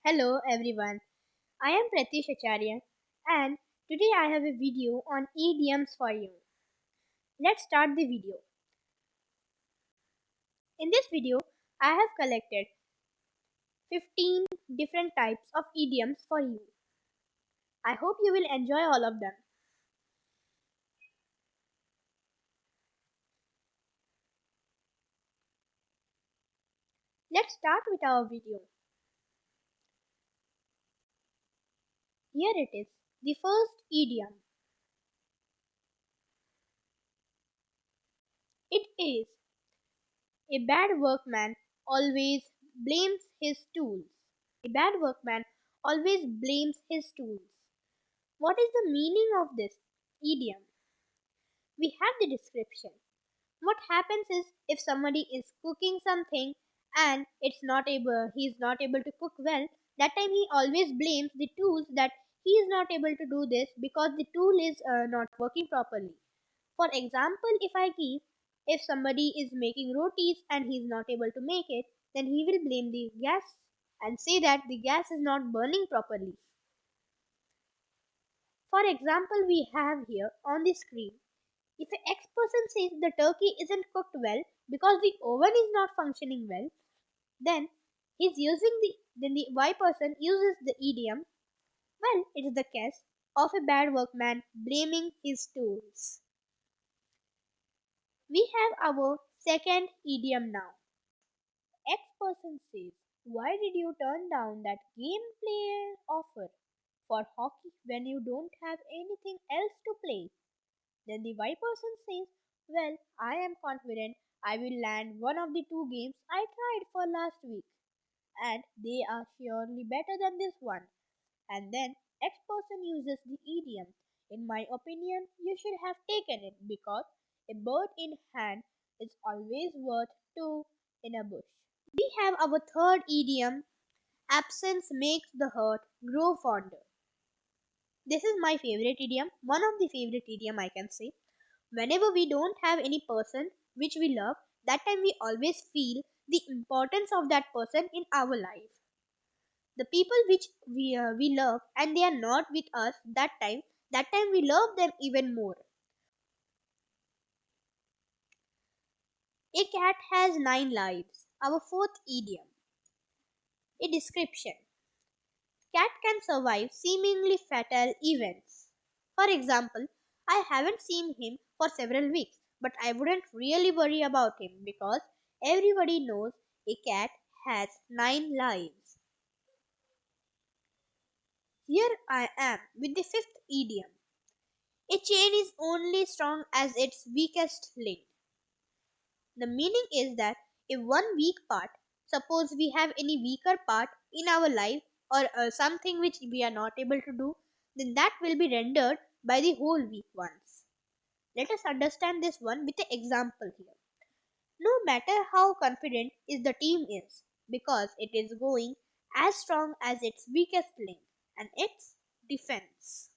Hello everyone, I am Pratish Acharya and today I have a video on idioms for you. Let's start the video. In this video, I have collected 15 different types of idioms for you. I hope you will enjoy all of them. Let's start with our video. Here it is, the first idiom. It is a bad workman always blames his tools. A bad workman always blames his tools. What is the meaning of this idiom? We have the description. What happens is if somebody is cooking something and he is not able to cook well, that time he always blames the tools that he is not able to do this because the tool is not working properly. For example, if I give, if somebody is making rotis and he is not able to make it, then he will blame the gas and say that the gas is not burning properly. For example, we have here on the screen, if an X person says the turkey isn't cooked well because the oven is not functioning well, then the Y person uses the idiom, well, it is the case of a bad workman blaming his tools. We have our second idiom now. X person says, why did you turn down that gameplay offer for hockey when you don't have anything else to play? Then the Y person says, well, I am confident I will land one of the two games I tried for last week, and they are surely better than this one. And then X person uses the idiom, in my opinion, you should have taken it because a bird in hand is always worth two in a bush. We have our third idiom, absence makes the heart grow fonder. This is my favorite idiom, one of the favorite idiom I can say. Whenever we don't have any person which we love, that time we always feel the importance of that person in our life. The people which we love and they are not with us that time we love them even more. A cat has 9 lives. Our fourth idiom. A description. Cat can survive seemingly fatal events. For example, I haven't seen him for several weeks, but I wouldn't really worry about him because everybody knows a cat has 9 lives. Here I am with the fifth idiom. A chain is only strong as its weakest link. The meaning is that if one weak part, suppose we have any weaker part in our life or something which we are not able to do, then that will be rendered by the whole weak ones. Let us understand this one with an example here. No matter how confident is the team is, because it is going as strong as its weakest link, and its defense.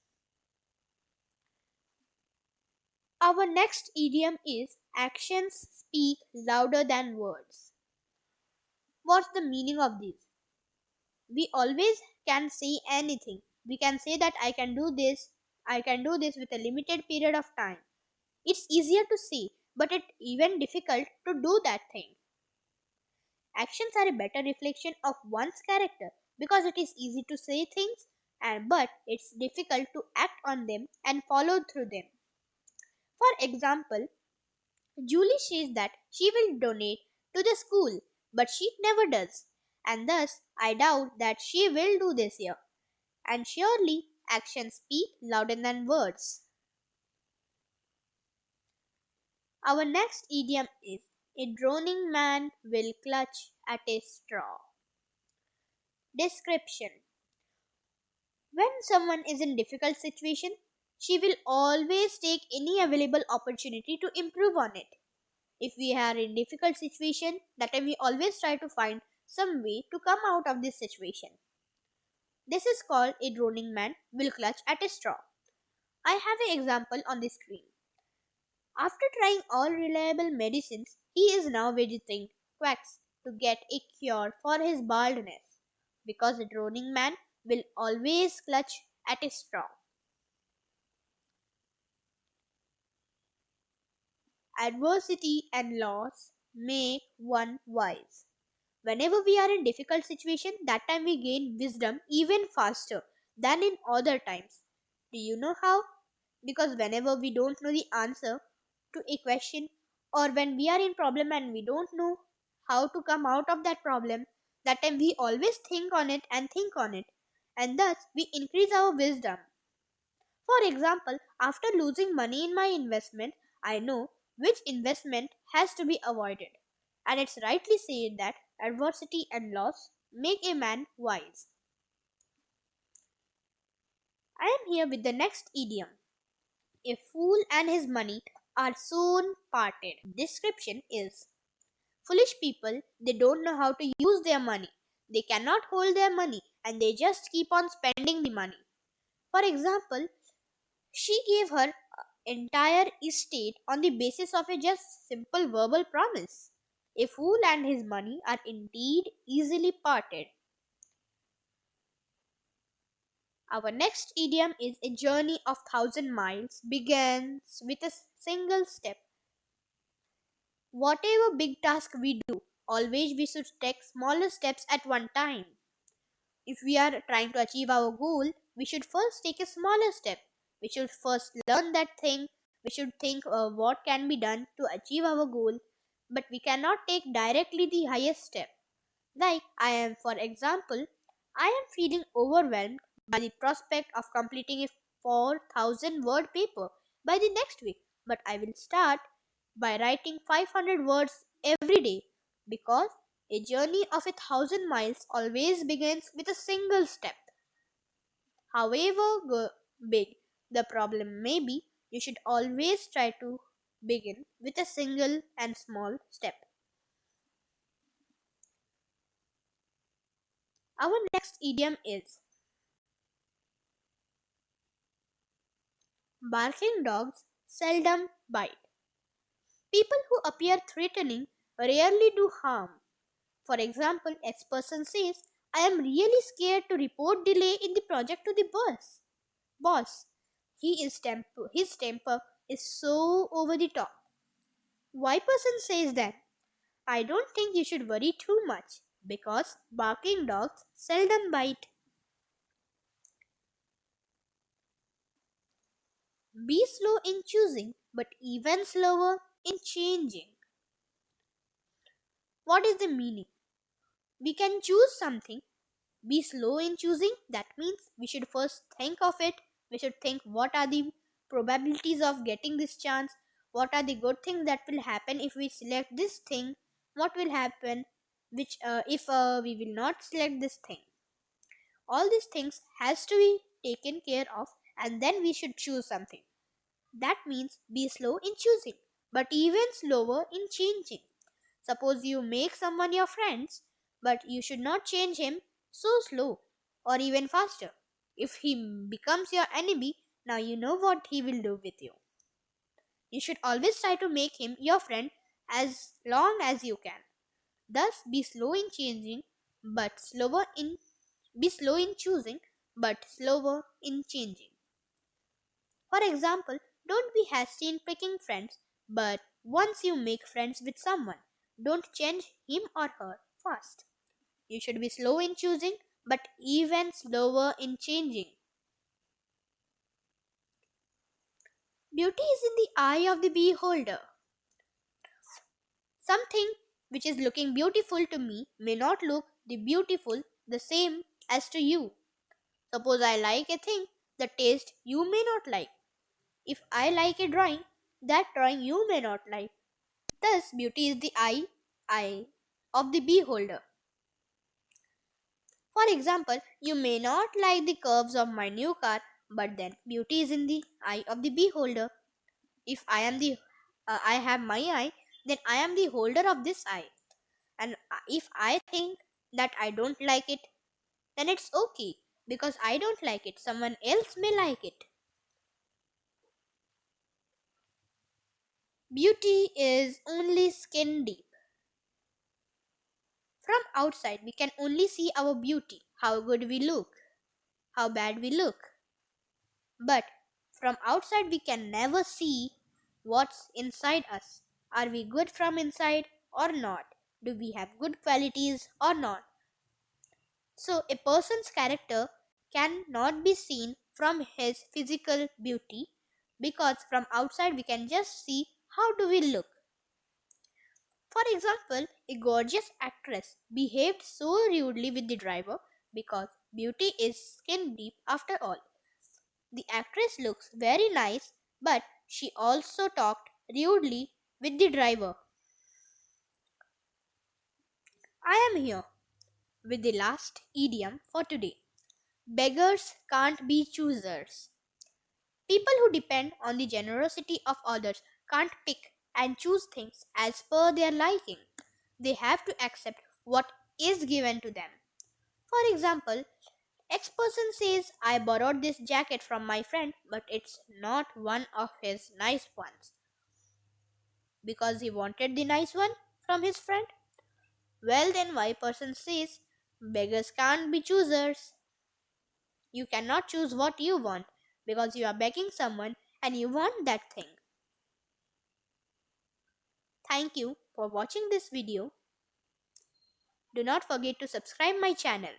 Our next idiom is actions speak louder than words. What's the meaning of this? We always can say anything. We can say that I can do this with a limited period of time. It's easier to say, but it's even difficult to do that thing. Actions are a better reflection of one's character because it is easy to say things and but it's difficult to act on them and follow through them. For example, Julie says that she will donate to the school, but she never does. And thus, I doubt that she will do this year. And surely, actions speak louder than words. Our next idiom is a droning man will clutch at a straw. Description. When someone is in difficult situation, she will always take any available opportunity to improve on it. If we are in difficult situation, that time we always try to find some way to come out of this situation. This is called a droning man will clutch at a straw. I have an example on the screen. After trying all reliable medicines, he is now visiting quacks to get a cure for his baldness. because a drowning man will always clutch at a straw. Adversity and loss make one wise. Whenever we are in difficult situation, that time we gain wisdom even faster than in other times. Do you know how? Because whenever we don't know the answer to a question, or when we are in problem and we don't know how to come out of that problem, that time we always think on it and think on it, and thus we increase our wisdom. For example, after losing money in my investment, I know which investment has to be avoided. And it's rightly said that adversity and loss make a man wise. I am here with the next idiom. A fool and his money are soon parted. Description is: foolish people, they don't know how to use their money. They cannot hold their money and they just keep on spending the money. For example, she gave her entire estate on the basis of a just simple verbal promise. A fool and his money are indeed easily parted. Our next idiom is: a journey of 1,000 miles begins with a single step. Whatever big task we do, always we should take smaller steps at one time. If we are trying to achieve our goal, we should first take a smaller step. We should first learn that thing. We should think what can be done to achieve our goal. But we cannot take directly the highest step. Like I am, for example, I am feeling overwhelmed by the prospect of completing a 4,000 word paper by the next week. But I will start by writing 500 words every day, because a journey of 1,000 miles always begins with a single step. However big the problem may be, you should always try to begin with a single and small step. Our next idiom is: barking dogs seldom bite. People who appear threatening rarely do harm. For example, X person says, I am really scared to report delay in the project to the boss. His temper is so over the top. Y person says that, I don't think you should worry too much, because barking dogs seldom bite. Be slow in choosing, but even slower in changing. What is the meaning? We can choose something. Be slow in choosing, that means we should first think of it. We should think what are the probabilities of getting this chance, what are the good things that will happen if we select this thing, what will happen which if we will not select this thing. All these things has to be taken care of, and then we should choose something. That means be slow in choosing, but even slower in changing. Suppose you make someone your friends, but you should not change him so slow or even faster. If he becomes your enemy, now you know what he will do with you. You should always try to make him your friend as long as you can. Thus be slow in changing, but slower in be slow in choosing, but slower in changing. For example, don't be hasty in picking friends, but once you make friends with someone, don't change him or her fast. You should be slow in choosing, but even slower in changing. Beauty is in the eye of the beholder. Something which is looking beautiful to me may not look the beautiful the same as to you. Suppose I like a thing, the taste you may not like. If I like a drawing, that drawing you may not like. Thus, beauty is the eye of the beholder. For example, you may not like the curves of my new car, but then beauty is in the eye of the beholder. If I have my eye, then I am the holder of this eye. And if I think that I don't like it, then it's okay, because I don't like it. Someone else may like it. Beauty is only skin deep. From outside, we can only see our beauty, how good we look, how bad we look. But from outside, we can never see what's inside us. Are we good from inside or not? Do we have good qualities or not? So, a person's character cannot be seen from his physical beauty because from outside we can just see how do we look. For example, a gorgeous actress behaved so rudely with the driver because beauty is skin deep after all. The actress looks very nice, but she also talked rudely with the driver. I am here with the last idiom for today. Beggars can't be choosers. People who depend on the generosity of others can't pick and choose things as per their liking. They have to accept what is given to them. For example, X person says, I borrowed this jacket from my friend, but it's not one of his nice ones. Because he wanted the nice one from his friend? Well, then Y person says, beggars can't be choosers. You cannot choose what you want because you are begging someone and you want that thing. Thank you for watching this video. Do not forget to subscribe my channel.